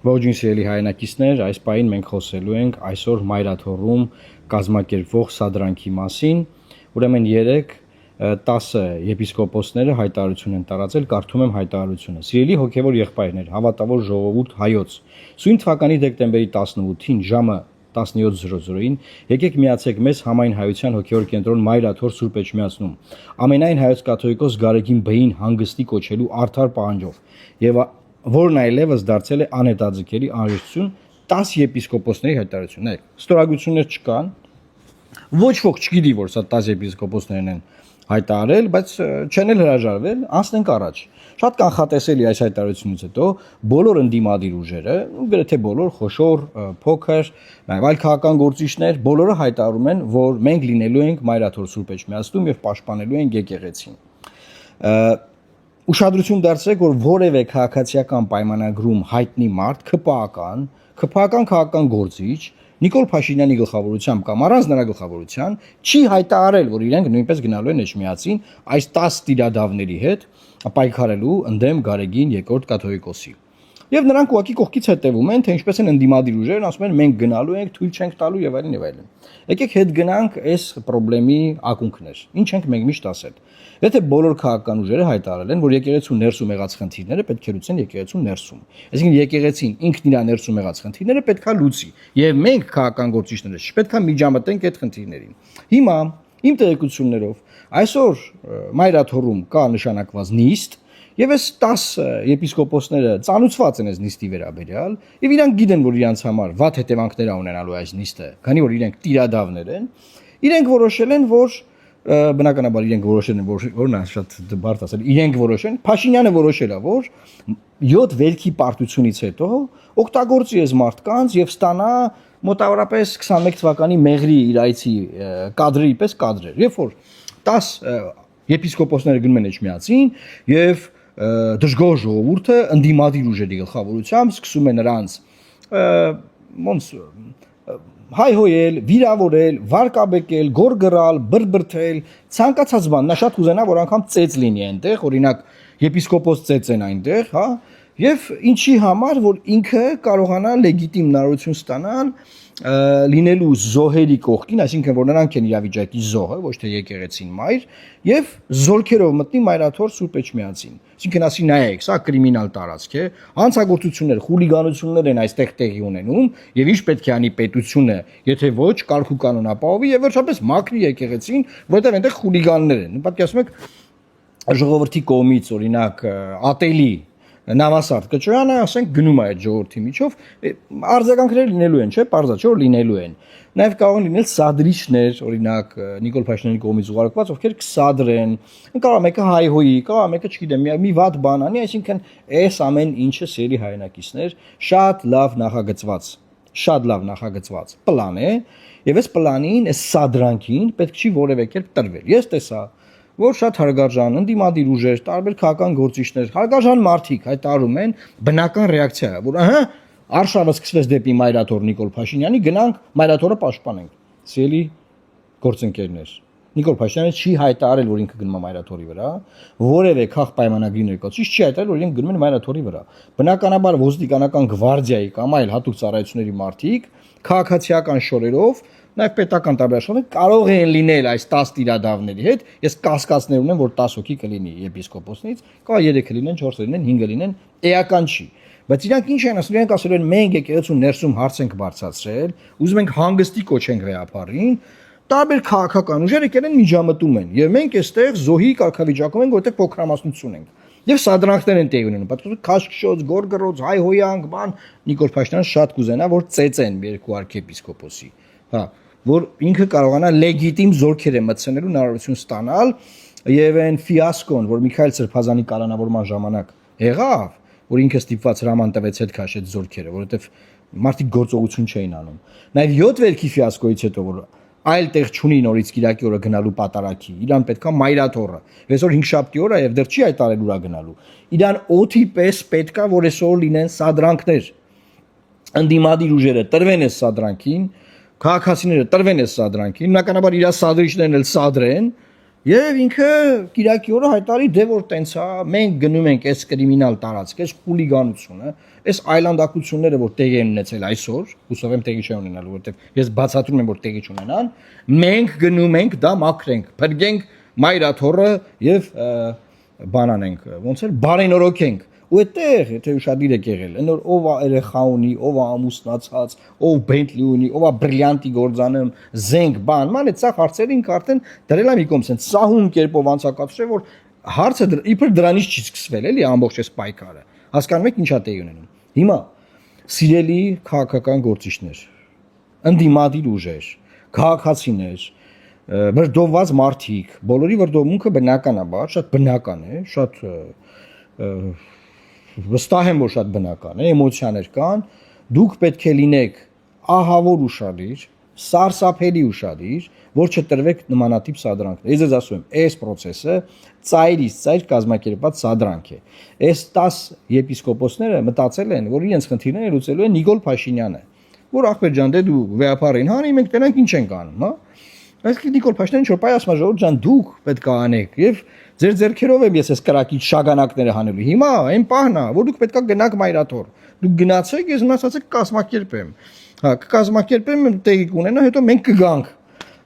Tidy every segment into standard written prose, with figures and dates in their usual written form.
Ողջույն սիրելի հայրենակիցներ, այս պահին մենք խոսելու ենք այսօր Մայրաթոռում կազմակերպվող սադրանքի մասին։ Ուրեմն 10 եպիսկոպոսները հայտարարություն են տարածել, կարդում եմ հայտարարությունը։ Սիրելի հոգևոր եղբայրներ, հավատավոր ժողովուրդ հայոց, սույն թվականի դեկտեմբերի 18-ին ժամը 17:00-ին եկեք միացեք մեզ համայն հայության հոգևոր կենտրոն Մայրաթոռ Սուրբ Էջմիածնում ամենայն հայոց կաթողիկոս Գարեգին Բեին հանգստի կոչելու արդար պահանջով եւ որն այլևս դարձել է անհետաձգելի անհրաժեշտություն 10 եպիսկոպոսների հայտարարություն։ Նայեք, ստորագրություններ չկան, ոչ ոք չգիտի, որ սա 10 եպիսկոպոսներն են հայտարարել, բայց չեն էլ հրաժարվել, անցնենք առաջ։ Շատ կանխատեսելի այս հայտարարությունից հետո բոլոր ընդդիմադիր ուժերը, գրեթե բոլոր խոշոր, փոքր, նաև այլ քաղաքական գործիչներ, բոլորը հայտարարում են, որ մենք լինելու ենք Մայրաթոռ Սուրբ Էջմիածնում եւ պաշտպանելու ենք եկեղեցին։ Ուշադրություն դարձրեք, որ որևէ քաղաքացիական պայմանագրում հայտնի մարդ, քպական քաղաքական գործիչ Նիկոլ Փաշինյանի գլխավորությամբ կամ առանց նրա գլխավորության չի հայտարարել, որ իրենք նույնպես գնալու են Էջմիածին այս 10 տիրադավների հետ պայքարելու ընդդեմ Գարեգին երկրորդ կաթողիկոսի։ Եվ նրանք ուղղակի կողքից հետևում են, թե ինչպես են ընդդիմադիր ուժերն ասում են մենք գնալու ենք, թույլ չենք տալու եւ այլն եւ այլն։ Եկեք հետ գնանք այս խնդրի ակունքներ։ Ինչ ենք մենք միշտ ասել։ Եթե բոլոր քաղաքական ուժերը հայտարարել են, որ եկեղեցու ներսում եղած խնդիրները պետք է լուծեն եկեղեցու ներսում։ Այսինքն եկեղեցին ինքն իր ներսում եղած խնդիրները պետք է լուծի։ Եվ մենք քաղաքական գործիչները չպետք է միջամտենք այդ խնդիրներին։ Հիմա իմ տեղեկություններով այսօր Մայրաթոռում կա նշանակված նիստ եւ այս 10 եպիսկոպոսները ծանուցված են այս նիստի վերաբերյալ եւ իրանք գիտեն, որ իրանց համար վատ հետևանքներ ունենալու այս նիստը, քանի որ իրենք տիրադավներ են, իրենք որոշել են, որ բնականաբար իրենք որոշել են, որն է շատ բարդ ասել, իրենք որոշեն, Փաշինյանը որոշել է, որ 7 վերքի պարտությունից հետո օգտագործի այս մարդկանց եւ ստանա մոտավորապես 21 թվականի մեղրի իր այցի կադրի պես կադրեր, երբ որ 10 եպիսկոպոսները գնում են Էջմիածին եւ դժգոհ ժողովուրդը ընդդիմադիր ուժերի գլխավորությամբ սկսում է նրանց ոնց հայհոյել, վիրավորել, վարկաբեկել, գորգռալ, բրբրթել, ցանկացած բան, նա շատ կուզենա, որ անգամ ծեծ լինի այնտեղ, օրինակ եպիսկոպոս ծեծ են այնտեղ, հա, եւ ինչի համար, որ ինքը կարողանա լեգիտիմ հնարավորություն ստանալ լինելու զոհերի կողքին, այսինքն որ նրանք են իրավիճակի զոհը, ոչ թե եկեղեցին մայր, եւ զորքերով մտնի Մայրաթոռ Սուրբ Էջմիածին։ Այսինքն ասի նայեք, սա կրիմինալ տարածք է, հանցագործություններ, խուլիգանություններ են այստեղ տեղի ունենում, եւ ինչ պետք է անի պետությունը, եթե ոչ կարգ ու կանոն ապահովի եւ վերջապես մաքրի եկեղեցին, որովհետեւ այնտեղ խուլիգաններ են։ Պատկերացնում եք ժողովրդի կողմից օրինակ ատելի Նավասարդ կճոյանը, ասենք, գնում է այդ ժողովրդի միջով, արձագանքներ լինելու են, չէ՞, պարզա չէ, որ լինելու են։ Նաև կարող են լինել սադրիչներ, օրինակ Նիկոլ Փաշինյանի կողմից ուղարկված, ովքեր կսադրեն, կարող մեկը հայհոյի, կարող մեկը, չգիտեմ, մի վատ բան անի, այսինքն այս ամեն ինչը սերի հայրենակիցներ շատ լավ նախագծված պլան է, եւ այս պլանին, այս սադրանքին պետք չի որևէ կերպ տրվել։ Ես տեսա որ շատ հարգարժան ընդդիմադիր ուժեր, տարբեր քաղաքական գործիչներ, հարգարժան մարդիկ հայտարարում են բնական ռեակցիա, որ ահա արշավը սկսվեց դեպի Մայրաթոռ Նիկոլ Փաշինյանի, գնանք Մայրաթոռը պաշտպանենք։ Սիրելի գործընկերներ, Նիկոլ Փաշինյանը չի հայտարարել, որ ինքը գնում է Մայրաթոռի վրա, որևէ քաղաք պայմանագրի ներկայացուցիչ չի հայտարարել, որ իրենք գնում են Մայրաթոռի վրա։ Բնականաբար ոստիկանական գվարդիայի կամ այլ հատուկ ծառայությունների մարդիկ քաղաքացիական շորերով նաև պետական տարբերակները կարող են լինել այս 10 տիրադավների հետ։ Ես կասկածներ ունեմ, որ 10 հոգի կլինի եպիսկոպոսնից, կարող 3 լինեն, 4 լինեն, 5 լինեն, էական չի։ Բայց իրանք ինչ են ասում, իրանք ասել են մենք եկեղեցու ներսում հարց ենք բարձրացրել, ուզում ենք հանգստի կոչենք գաղափարին, տարբեր քաղաքական ուժեր եկել են միջամտում են, եւ մենք այստեղ զոհի կարգավիճակում ենք, որտեղ փոքրամասնություն ենք։ Եվ սադրանքներ են տեղի ունենում, պատկերացրու քաշքշոց, գորգռոց, հայհոյանք, բան Նիկոլ Փաշինյանը շատ կուզենա, որ ծեծեն երկու arczepiskopos-ի, հա, որ ինքը կարողանա լեգիտիմ զորքեր է մտցնելու հնարավորություն ստանալ եւ այն ֆիասկոն, որ Միքայել Սրբազանի կալանավորման ժամանակ եղավ, որ ինքը ստիպված հրաման տվեց հետ քաշեց զորքերը, որովհետեւ մարդիկ գործողություն չէին անում։ Նաեւ 7 վերքի ֆիասկոից հետո որ այլ տեղ չունի նորից Կիրակի օրը գնալու պատարակի, իրան պետքա Մայրաթոռը։ Այսօր 5-շաբթի օր է եւ դեռ չի հայտարարել ուրա գնալու։ Իրան օթի պես պետքա որ այսօր լինեն սադրանքներ։ Ընդդիմադիր ուժերը տրվեն այս սադրանքին, քաղաքացիները տրվեն այս սադրանքին, բնականաբար իր սադրիչներն էլ սադրեն, Եվ ինքը Կիրակի օրը հայտարարի դե որ տենց է, մենք գնում ենք այս կրիմինալ տարածք, այս խուլիգանությունը, այս այլանդակությունները, որ տեղի են ունեցել այսօր, հուսով եմ տեղի չեն ունենալու, որովհետև ես բացատրում եմ, որ տեղի չունենան, մենք գնում ենք դա մաքրենք, փրկենք մայրաթորը եւ բանանենք, ոնց էր, բարենորոգենք։ Ու այդտեղ, եթե ուշադիր եք եղել, այնօր ով է երեխա ունի, ով է ամուսնացած, ով Bentley ունի, ով է բրիլյանտի գործանում, զենք, բան, ման այդ սա հարցերին արդեն դրել է մի կողմ, sense սահուն կերպով անցակացրել, որ հարցը իբր դրանից չի սկսվել, էլի ամբողջ այս պայքարը։ Հասկանում եք ինչա տեղի ունենում։ Հիմա սիրելի քաղաքական գործիչներ, ընդդիմադիր ուժեր, քաղաքացիներ, վրդովված մարդիկ, բոլորի վրդովմունքը բնականաբար շատ բնական է, շատ վստահ եմ, որ շատ բնական է, էմոցիաներ կան, դուք պետք է լինեք ահավոր ուշադիր, սարսափելի ուշադիր, որ չտրվեք նմանատիպ սադրանքներ։ Ես ձեզ ասում եմ, այս process-ը ծայրից ծայր կազմակերպված սադրանք է։ Այս 10 եպիսկոպոսները մտածել են, որ իրենց խնդիրները լուծելու է Նիկոլ Փաշինյանը, որ ախպեր ջան, դե դու վեապարին հանի, մենք տենանք ինչ ենք անում, հա։ Այսինքն Նիկոլ Փաշինյանը ինչ որ պայ ասում է, ժողովուրդ ջան, դուք պետք է անեք եւ ձեր ձեռքերով եմ ես այս կրակից շագանակները հանելու։ Հիմա այն պահն է, որ դուք պետք է գնաք մայրաթոր։ Դուք գնացեք, ես մնացածը կկազմակերպեմ։ Հա, կկազմակերպեմ, տեղի կունենա, հետո մենք կգանք։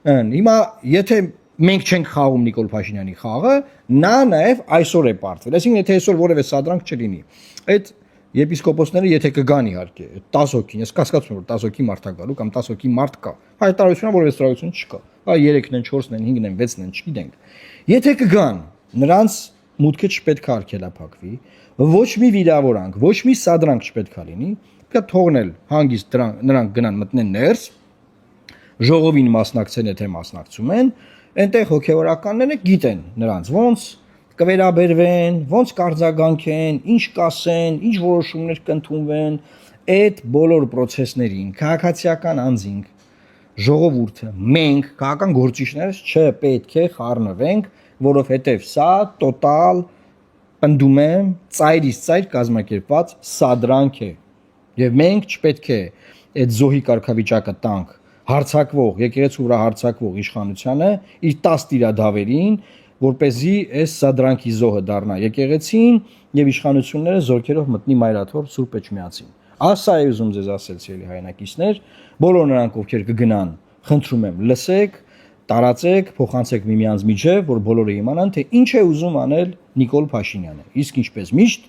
Հիմա եթե մենք չենք խաղում Նիկոլ Փաշինյանի խաղը, նա նաև այսօր է պարտվել։ Այսինքն եթե այսօր որևէ սադրանք չլինի, այդ եպիսկոպոսները եթե կգան իհարկե 10 հոգին, ես կասկածում եմ որ 10 հոգի մարդ է գալու կամ 10 հոգի մարդ կա։ Հայտարարությունը որևէ ծրագրություն չկա։ Հա 3-ն են, 4-ն են, 5-ն են, 6-ն են, չգիտենք։ Եթե կգան, նրանց մուտքը չպետք է արգելափակվի, ոչ մի վիրավորանք, ոչ մի սադրանք չպետք է լինի, պետք է թողնել հանգիստ նրանք գնան մտնեն ներս, ժողովին մասնակցեն, եթե մասնակցում են, այնտեղ հոգևորականները գիտեն նրանց ոնց կվերաբերվեն, ոնց կարձագանքեն, ինչ կասեն, ինչ որոշումներ կընդունվեն, այդ բոլոր process-ներին քաղաքացիական անձինք, ժողովուրդը, մենք, քաղաքական գործիչներս չպետք է խառնվենք, որովհետև սա տոտալ պնդում եմ ծայրից ծայր կազմակերպված սադրանք է։ Եվ մենք չպետք է այդ զոհի կարգավիճակը տանք հարցակվող, եկեղեցու վրա հարցակվող իշխանությանը իր 10 տիրադավերին, որպեսզի այս սադրանքի զոհը դառնա եկեղեցին եւ իշխանությունները զորքերով մտնի մայրաթոր Սուրբ Էջմիածին։ Ասա է ուզում ձեզ ասել ցելի հայրենակիցներ, բոլոր նրանք ովքեր կգնան, խնդրում եմ, լսեք, տարածեք, փոխանցեք միմյանց միջև, որ բոլորը իմանան, թե ինչ է ուզում անել Նիկոլ Փաշինյանը։ Իսկ ինչպես միշտ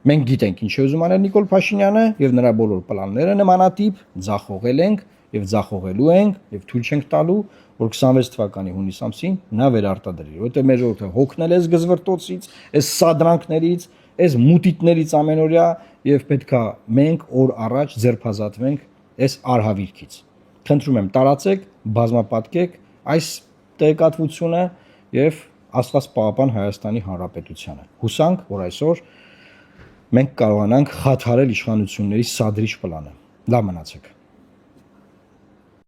մենք գիտենք ինչ է ուզում անել Նիկոլ Փաշինյանը եւ նրա բոլոր պլանները նմանատիպ ձախողել ենք եւ ձախողելու ենք եւ թույլ չենք տալու, որ 26 թվականի հունիս ամսին նա վերարտադրի, որովհետեւ մեր ժողովուրդը հոգնել է զգզվրտոցից, այս սադրանքներից, այս մուտիտներից ամենօրյա եւ պետքա մենք օր առաջ ձերբազատվենք այս արհավիրքից։ Խնդրում եմ տարածեք, բազմապատկեք այս տեղեկատվությունը եւ Աստված պահապան Հայաստանի Հանրապետությանը։ Հուսանք, որ այսօր մենք կարողանանք խաթարել իշխանությունների սադրիչ պլանը։ Լավ մնացեք։